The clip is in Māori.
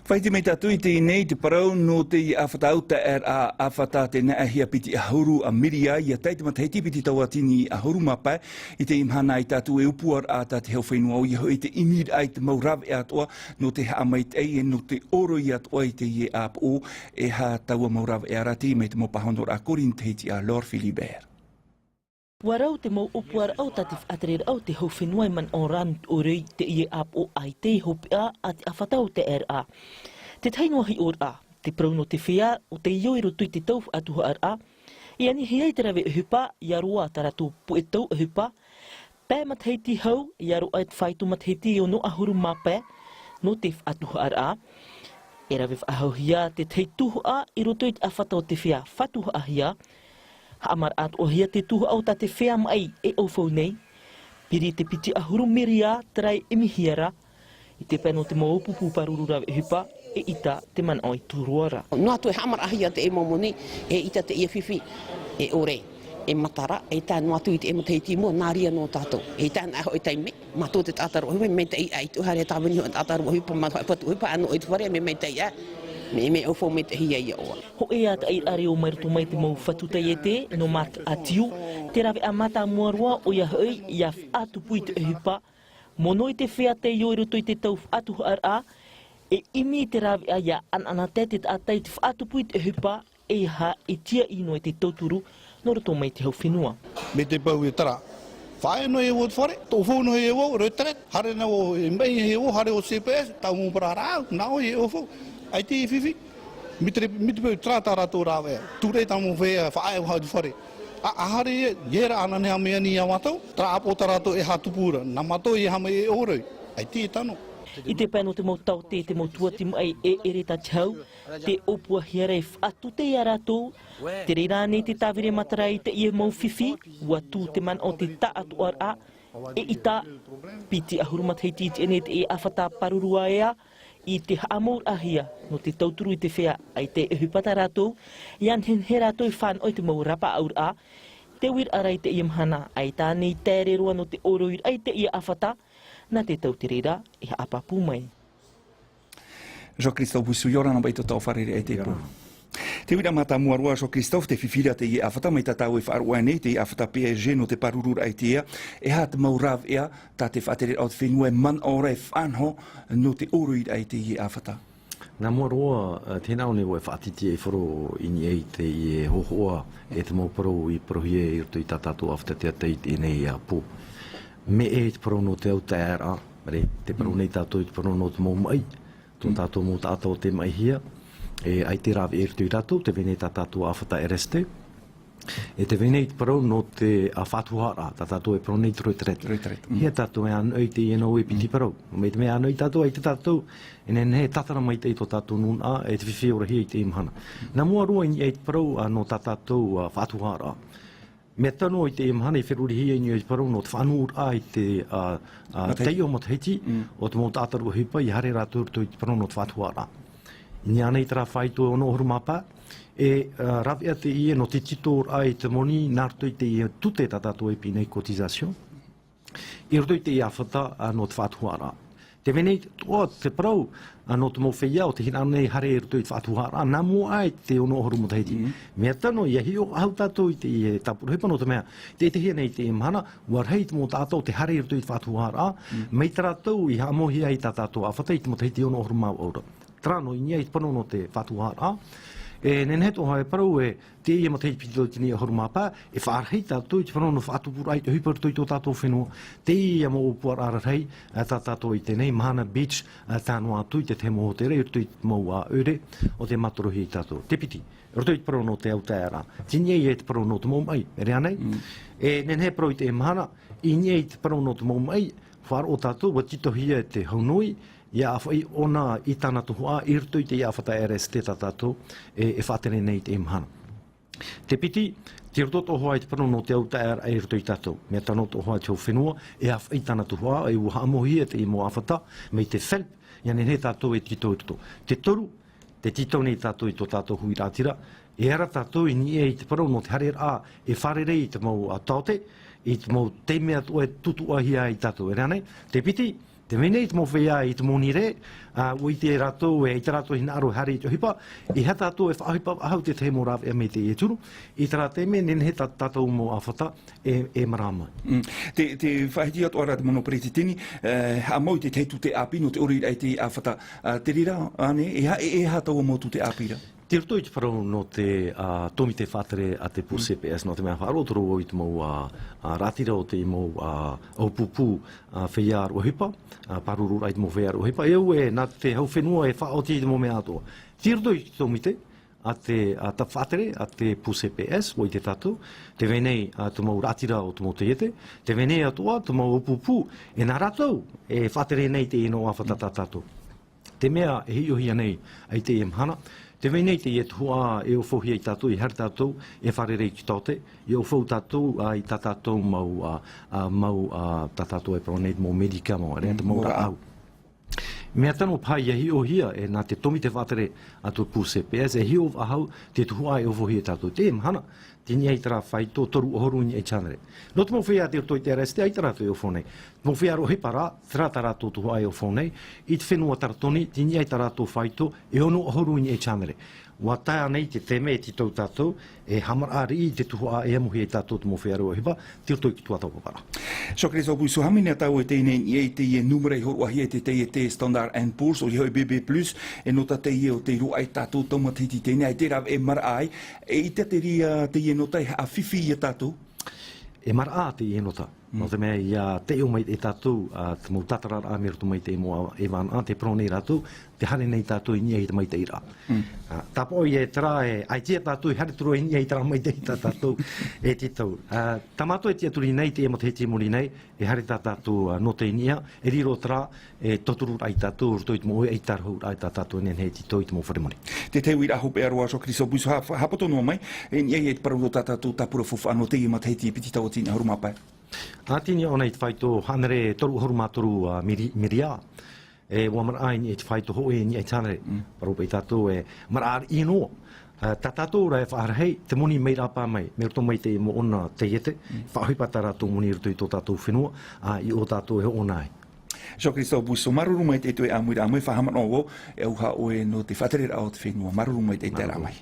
Whai te mei tātui te nei te parau no te awhatauta a awhata te na ahia piti ahuru a miria ia teite mataiti piti tau atini ahuru mapa I te imhana I tātu e upuar a tā te heo whenua o I hoi te imir ai te maurawe e atoa no te haamait ei no te oro I atoa I te ie ap o e ha taua maurawe e arati mei te mopahondor a korin te hiti a Lord Philibert. Warau te mau upuar au tatif atrer au te hau whenua man o ran o rei te ie ap o ai te hopea a te awhatau te RA. Te tainua hi or a, te prauno te whea o te ioiro tui te tau atuha RA. I ani hiai te rawe uhupa, I arua taratu pu e tau uhupa. Pē matheiti hau, I aru ait whaitu matheiti o no ahuru mapē, no te atuha RA. E rawe whahau hia te teituhu a, I roto I te awhatau te whea whatuha a hia. Haamar at o hia te tuhu au ta te whea mai e aufau nei. Piri te piti ahuru miria trai emihiara. I te pēno te maupupu paruru rawe hupa e ita te man oi turuara. No atu e haamar ahia te e momoni e ita te ia whiwhi e ore. E matara e tā no atu I te e mateiti mua nāria no tātou. E tā na hoi taime mato te tātaro hupe me te ai tuhare tāwini o tātaro hupa mato patu hupa ano i tuware me te ia. Me aufau me te hia ia oa. Ho e ata I are o maruto mai te mau whatuta e te, no mat atiu, te rawe a mata muarua o ia hoi I a atu pui te hupa. Mono I te whea te ioiro tui te tau atu RA, e imi te rawe a ia anana te atai te atu pui te hupa, e ha e tia ino e te tauturu, no roto mai te hau whenua. Me te pau e tara. Whae no e o te whare, tō whau no e o, roi hare na o e mei e o, hare o CPS, tau mō para rā, nā o e o whau. Ai te whiwhi, mi te pau trātara tō rāwea, tūrei tamu whea whae o hau te whare. A hare e, iera ana nea mea ni a matau, tra apo tarato e hatupura, na matau e hama e oroi, ai te tano. I te pēno te mau tau te mau tuatimu ai e ere ta tau, te opua hiarei whatu te aratou, te reirane te tāwire matarai te ia mau whiwhi, ua tū te man o te ta atu RA, e ita, piti ahurumatheiti te ene te e awhata parurua ea, I te haamour ahia no te tauturu I te whea ai te ehupata rātou, I anhen he rātou I whan oi te mau rapa aur a, te wir arai te iamhana ai tānei tēre roa no te oroir ai te ia awhata, na te tau te reira I haapapu mai. Jean-Christophe Busu, yorana bai to tau wharere e te pō. Te wira mata muarua so Christophe te whiwhira te I awhata mai tatau e whaarua nei te I awhata PSG no te parurur ai te ea e ha te maurav ea ta te whatere au te whenua man ora e whanho no te oruid ai te I awhata. Nā muarua tēnā one o e whaatiti e wharo ini ei te I e hohoa e te mauparo I prohi e irto I tātātou awhata te ateit e nei a pō. Me e te paro no te au te RA, te paro nei tātou I te paro no te mau mai, tō tātou mō tātou te mai hia. E ai te rawe e rtui rātou, te venei tā tātou awhata RST. E te venei te parau no te whatuhara, tā tātou e parau nei te roitret. Hea tātou e anoi te ienau e piti parau. Me te mea anoi tātou ai te tātou, e nen he tatara mai te I tō tātou nun a, e te whiwhiora hi I te imhana. Nā mua rua I te parau no tā tātou whatuhara. Me tano I te imhana I whiruri hi I te parau no te whanur a I te teio matheiti, o te mō tātaru hipa I hare rātou I te parau no te whatuhara. Ni anei tara whaitu o no oru mapa, e rawea te ie no te titor ai te moni, nārtoi te ie tute tatato e pinei cotisation, I rotoi te ia whata no te whatuhara. Te venei toa te parau no te mowhia o te hina nei hare e rotoi te whatuhara, nā mua ai te ono oru mo teiti. Mea tano, ia hi o hau tātou I te ie tapuru hepa no te mea, te hia nei te imhana, warhei te mō tātou te hare e rotoi te whatuhara, mei tātou I hamohi ai tātou a whata I te mo teiti ono oru mau aura. Trano I nia I pano no te whatuhara, e nenheto hae parau e te ia matei piti tini a horumapa, e whaarhei tātou I te pano no whaatupura ai te hupar tui tō tātou whenua, te ia mo upuar ararhei, tā tātou I tenei Mahana Beach, tānoa tui te te mohotere, tui mau a ure, o te matorohi I tātou. Te piti, rotoi te parau no te autaera, tini ia te parau no te maumai, e rea nei, e nenhe parau I te Mahana, I nia I te parau no te maumai, whaar o tātou, wa titohia te haunui, ia awhai ona I tāna tuhua, I rtoi te ia awhata RST tātou, e whātere nei te imhana. Te piti, te roto hoa I te pano no te auta e rtoi tātou, mea tano to hoa te whenua, e awhai tāna tuhua, e uha amohia te imo awhata, mei te whelp, ia ne tātou e tito rito. Te toru, te tito nei tātou I tō tātou hui rātira, e ara tātou I nie I te pano no te harer a, e wharerei I te mau a taote, I te mau te mea to e tutu ahia I tātou, e rea nei, te piti, Te mene i te mowhea i te moni re, ui te rato e i te rato hina aro hari te hipa, i ha tātou e whaahipa ahau te te mora e me te e turu, i te rate me nen he tātou mo awhata e marama. Te whahiti atu ara te mono preti tini, a mau te teitu te apino te ori rei te awhata, te rira, ane, e ha tau mo tu te apira? Te roto i te wharau no te tomi te whatere a te pu CPS no te mea whaarotoro o i te mau ratira o te mau au pupu whiar o hipa, paruru rai te mau whiar o hipa, eu e nā te hau whenua e whaoti i te mau mea atoa. Te roto i te tomi te, a ta whatere, a te pu CPS, o i te tātou, te venei te mau ratira o te mau te ete, te venei atua, te mau au pupu, e nā ratou, e whatere nei te ino a whatata tātou. Te mea e hi o hia nei, ai te mhana, te venei te hua e o whohia i tātou, i hari tātou, e wharerei ki tote, i o whau tātou, i tā tātou mau tā tātou e pronei mō medika mō, rea te mau au. Mea tano pai e hi o hia, e nā te tomi te whatere atu pu CPS, e hi o ahau te tuhua e o whohia tātou. Te mhana, tini ai tara whai tō toru ohoru ni e chanere. No te mawhia te rotoi te areste ai tara tu e o whonei. Mawhia rohe para, tera tara tō tuhua e o whonei, i te whenua taratoni, tini ai tara tō whai tō, e ono ohoru ni e chanere. Wa taia nei te teme e ti tau tātou, e hamar ari i te tuhua e amuhi e tātou te mawhia rohe hipa, te rotoi ki tua tau papara. Socrates Obu, so hamina tau e tēnei i e te numere horo ahi e te Standard & Poor's o i hoi BB+, e nota te o te rua ai tātou taumatiti tēnei, ai te raw e mara ai, e i te ria te nota a whiwhi i tātou? E mara te i nota. No te mea i te o mai e tātou, te mau tatarara a mera tu mai te moa e wana, te pronei rātou, te hane nei tātou i nia i te mai te ira. Tāpo i e tera e ai tia tātou i hare turu i nia i tera mai te ita tātou e te tau. Tamato e tia turi nei te emo te heti mori nei, e hare tā tātou no te nia, e riro tera e toturu ai tātou, roto i te mo e tarhau ai tā tātou nen heti tau i te mo wharemari. Te teu i raho pe aroa Socrates Obu, so hapato no mai, e nia i e te parau tā tātou tapura fufa ano te i mat heti piti tau tina harumapai. Tini o nei te whaito hanere toru horumatoru miria. E wa mara ai ni te whaito ho e ni ai tānere. Paro pei tātou e mara ar ino. Tā tātou rai whaarahei, te moni mei rāpā mai, me roto mai te mo ona te iete, whaohipata rātou moni roto i tō tātou whenua, i o tātou he ona ai. Socrates Obu, so maruru mai te tue amui whahamano o, e uha oe no te whatere rao te whenua, maruru mai te te ramai.